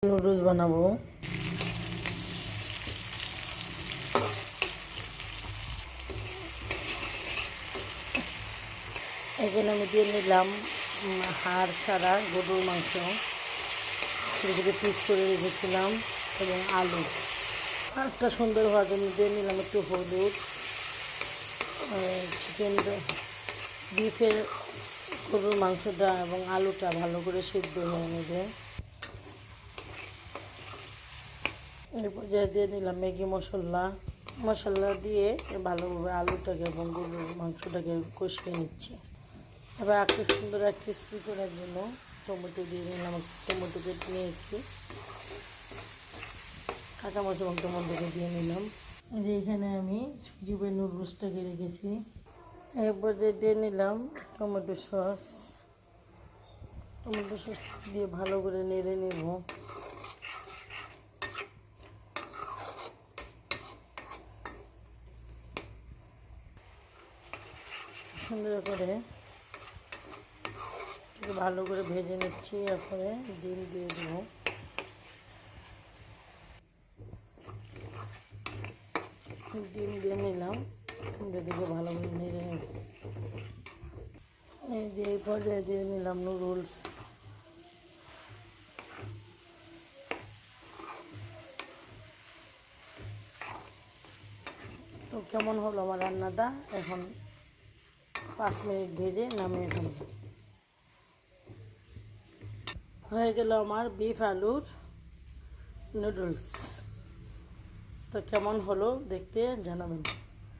Noodles বানাবো। এখানে আমি দিয়ে নিলাম হাড় ছাড়া গরুর মাংস, ছোটো ছোটো পিস করে রেখেছিলাম, এবং আলু। একটা সুন্দর হওয়ার জন্য দিয়ে নিলাম একটু হলুদ। চিকেন বিফের গরুর মাংসটা এবং আলুটা ভালো করে সিদ্ধ হয়ে নেবে। এই পর্যায়ে দিয়ে নিলাম ম্যাগি মশলা দিয়ে ভালোভাবে আলুটাকে এবং গরুর মাংসটাকে কষিয়ে নিচ্ছি। এবার একটু সুন্দর আর ক্রিস্পি করার জন্য টমেটো দিয়ে নিলাম, টমেটো কেটে নিয়েছি, কাঁচামরিচ এবং টমেটোকে দিয়ে নিলাম। যে এখানে আমি জিবের নুডলসটাকে রেখেছি। এরপর দিয়ে নিলাম টমেটো সস দিয়ে ভালো করে নেড়ে নেব। সুন্দর করে ভালো করে ভেজে নিচ্ছি। এরপরে ডিম দিয়ে দেবো। ডিম দিয়ে নিলাম, ডিমটা দিকে ভালো করে নেড়ে নেব। এই যে এই পর্যায়ে দিয়ে নিলাম নুডলস। তো কেমন হলো আমার রান্নাটা? এখন 5 মিনিট ভেজে নামিয়ে ফেলব। হয়ে গেল আমার বিফ আলুর নুডলস। তো কেমন হলো দেখতে জানাবেন।